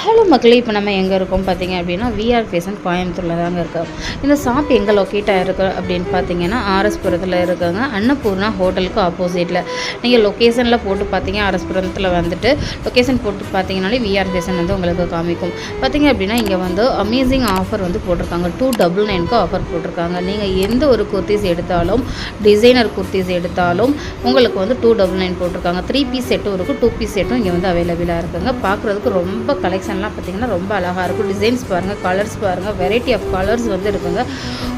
Hello மக்களே, இப்போ நம்ம எங்கே இருக்கோம் பார்த்தீங்க அப்படின்னா விஆர் ஃபேஷன் கோயம்புத்தூரில் தாங்க இருக்கோம். இந்த ஷாப் எங்கே லொக்கேட் ஆகிருக்கு அப்படின்னு பார்த்தீங்கன்னா ஆர்எஸ்புரத்தில் இருக்குங்க. அன்னபூர்ணா ஹோட்டலுக்கு ஆப்போசிட்டில் நீங்கள் லொக்கேஷனில் போட்டு பார்த்தீங்க, ஆர்எஸ்புரத்தில் வந்துட்டு லொக்கேஷன் போட்டு பார்த்தீங்கனாலே விஆர் ஃபேஷன் வந்து உங்களுக்கு காமிக்கும். பார்த்தீங்க அப்படின்னா இங்கே வந்து அமேசிங் ஆஃபர் வந்து போட்டிருக்காங்க. 299க்கு ஆஃபர் போட்டிருக்காங்க. நீங்கள் எந்த ஒரு குர்த்திஸ் எடுத்தாலும், டிசைனர் குர்த்திஸ் எடுத்தாலும் உங்களுக்கு வந்து 299 போட்டிருக்காங்க. 3 பீஸ் செட்டும் இருக்குது, 2 பீஸ் செட்டும் இங்கே வந்து அவைலபிளாக இருக்குங்க. பார்க்குறதுக்கு ரொம்ப கலெக்ஷன்லாம் பார்த்திங்கன்னா ரொம்ப அழகாக இருக்கும். டிசைன்ஸ் பாருங்கள், கலர்ஸ் பாருங்கள், வெரைட்டி ஆஃப் கலர்ஸ் வந்து இருக்குங்க.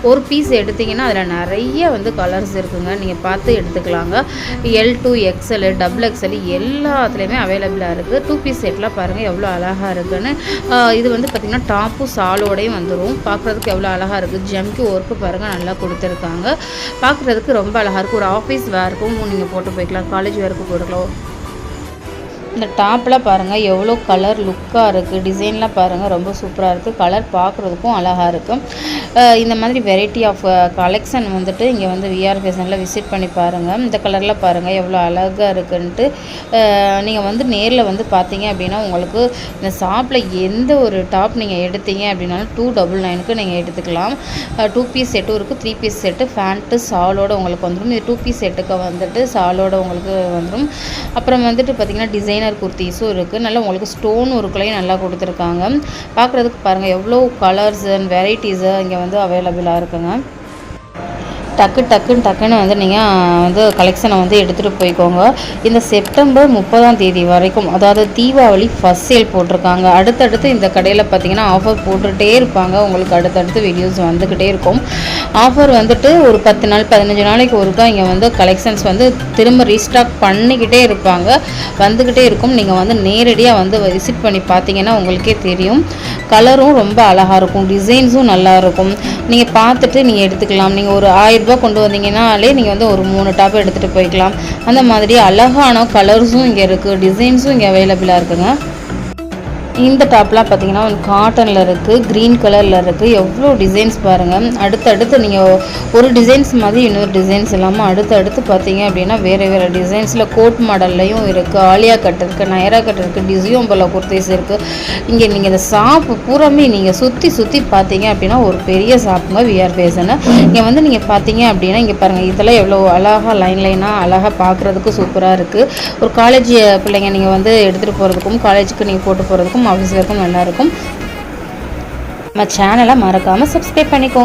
ஒரு பீஸ் எடுத்திங்கன்னா அதில் நிறைய வந்து கலர்ஸ் இருக்குங்க. நீங்கள் பார்த்து எடுத்துக்கலாங்க. L2 XL XXL எல்லாத்துலேயுமே அவைலபிளாக இருக்குது. 2 பீஸ் செட்லாம் பாருங்கள் எவ்வளோ அழகாக இருக்குதுன்னு. இது வந்து பார்த்திங்கன்னா டாப்பும் சாலோடையும் வந்துடும். பார்க்குறதுக்கு எவ்வளோ அழகாக இருக்குது. ஜம்கி ஒர்க்கு பாருங்கள் நல்லா கொடுத்துருக்காங்க. பார்க்குறதுக்கு ரொம்ப அழகாக இருக்குது. ஒரு ஆஃபீஸ் வேர்க்கும் நீங்கள் போட்டு போய்க்கலாம், காலேஜ் வேர்க்கு போட்டுக்கலாம். இந்த டாப்லாம் பாருங்கள் எவ்வளோ கலர் லுக்காக இருக்குது. டிசைன்லாம் பாருங்கள் ரொம்ப சூப்பராக இருக்குது. கலர் பார்க்குறதுக்கும் அழகாக இருக்குது. இந்த மாதிரி வெரைட்டி ஆஃப் கலெக்ஷன் வந்துட்டு இங்கே வந்து விஆர் ஃபேஷனில் விசிட் பண்ணி பாருங்கள். இந்த கலரில் பாருங்கள் எவ்வளோ அழகாக இருக்குன்ட்டு. நீங்கள் வந்து நேரில் வந்து பார்த்தீங்க அப்படின்னா உங்களுக்கு இந்த ஷாப்பில் எந்த ஒரு டாப் நீங்கள் எடுத்தீங்க அப்படின்னாலும் 299க்கு நீங்கள் எடுத்துக்கலாம். 2 பீஸ் செட்டும் இருக்குது, 3 பீஸ் செட்டு ஃபேண்ட்டு சாலோடு உங்களுக்கு வந்துடும். இது 2 பீஸ் செட்டுக்கு வந்துட்டு சாலோடு உங்களுக்கு வந்துடும். அப்புறம் வந்துட்டு பார்த்திங்கன்னா டிசைனர் குர்த்திஸும் இருக்குது. நல்லா உங்களுக்கு ஸ்டோன் ஒர்க்குலையும் நல்லா கொடுத்துருக்காங்க. பார்க்குறதுக்கு பாருங்கள் எவ்வளோ கலர்ஸ் அண்ட் வெரைட்டிஸு இங்கே வந்து அவைலபிளாக இருக்குங்க. டக்குன்னு வந்து நீங்கள் வந்து கலெக்ஷனை வந்து எடுத்துகிட்டு போய்க்கோங்க. இந்த செப்டம்பர் 30ஆம் தேதி வரைக்கும், அதாவது தீபாவளி ஃபஸ்ட் சேல் போட்டிருக்காங்க. அடுத்தடுத்து இந்த கடையில் பார்த்திங்கன்னா ஆஃபர் போட்டுகிட்டே இருப்பாங்க. உங்களுக்கு அடுத்தடுத்து வீடியோஸ் வந்துக்கிட்டே இருக்கும். ஆஃபர் வந்துட்டு ஒரு 10 நாள் 15 நாளைக்கு ஒருக்கா இங்கே வந்து கலெக்ஷன்ஸ் வந்து திரும்ப ரீஸ்டாக் பண்ணிக்கிட்டே இருப்பாங்க, வந்துக்கிட்டே இருக்கும். நீங்கள் வந்து நேரடியாக வந்து விசிட் பண்ணி பார்த்தீங்கன்னா உங்களுக்கே தெரியும். கலரும் ரொம்ப அழகாக இருக்கும், டிசைன்ஸும் நல்லாயிருக்கும். நீங்கள் பார்த்துட்டு நீங்கள் எடுத்துக்கலாம். நீங்கள் ஒரு 1000 ரூபா கொண்டு வந்தீங்கன்னாலே நீங்கள் வந்து ஒரு 3 டாப் எடுத்துகிட்டு போய்க்கலாம். அந்த மாதிரி அழகான கலர்ஸும் இங்கே இருக்குது, டிசைன்ஸும் இங்கே அவைலபிளாக இருக்குங்க. இந்த டாப்லாம் பார்த்தீங்கன்னா காட்டனில் இருக்குது, க்ரீன் கலரில் இருக்குது. எவ்வளோ டிசைன்ஸ் பாருங்கள். அடுத்தடுத்து நீங்கள் ஒரு டிசைன்ஸ் மாதிரி இன்னொரு டிசைன்ஸ் இல்லாமல் அடுத்தடுத்து பார்த்தீங்க அப்படின்னா வேறு வேறு டிசைன்ஸில் கோட் மாடல்லையும் இருக்குது, ஆலியா கட் இருக்குது, நயரா கட் இருக்குது, டிசியோம்பல குர்த்திஸ் இருக்குது. இங்கே நீங்கள் இந்த ஷாப்பு பூராமே நீங்கள் சுற்றி பார்த்தீங்க அப்படின்னா ஒரு பெரிய ஷாப்புங்க விஆர் ஃபேஷனு. இங்கே வந்து நீங்கள் பார்த்தீங்க அப்படின்னா இங்கே பாருங்கள் இதெல்லாம் எவ்வளோ அழகாக லைனாக அழகாக பார்க்குறதுக்கு சூப்பராக இருக்குது. ஒரு காலேஜ் பிள்ளைங்க நீங்கள் வந்து எடுத்துகிட்டு போகிறதுக்கும் காலேஜுக்கு நீங்கள் போட்டு போகிறதுக்கும் ஆஃபீஸ் வரைக்கும் நல்லாயிருக்கும். நம்ம சேனலை மறக்காமல் சப்ஸ்கிரைப் பண்ணிக்கோங்க.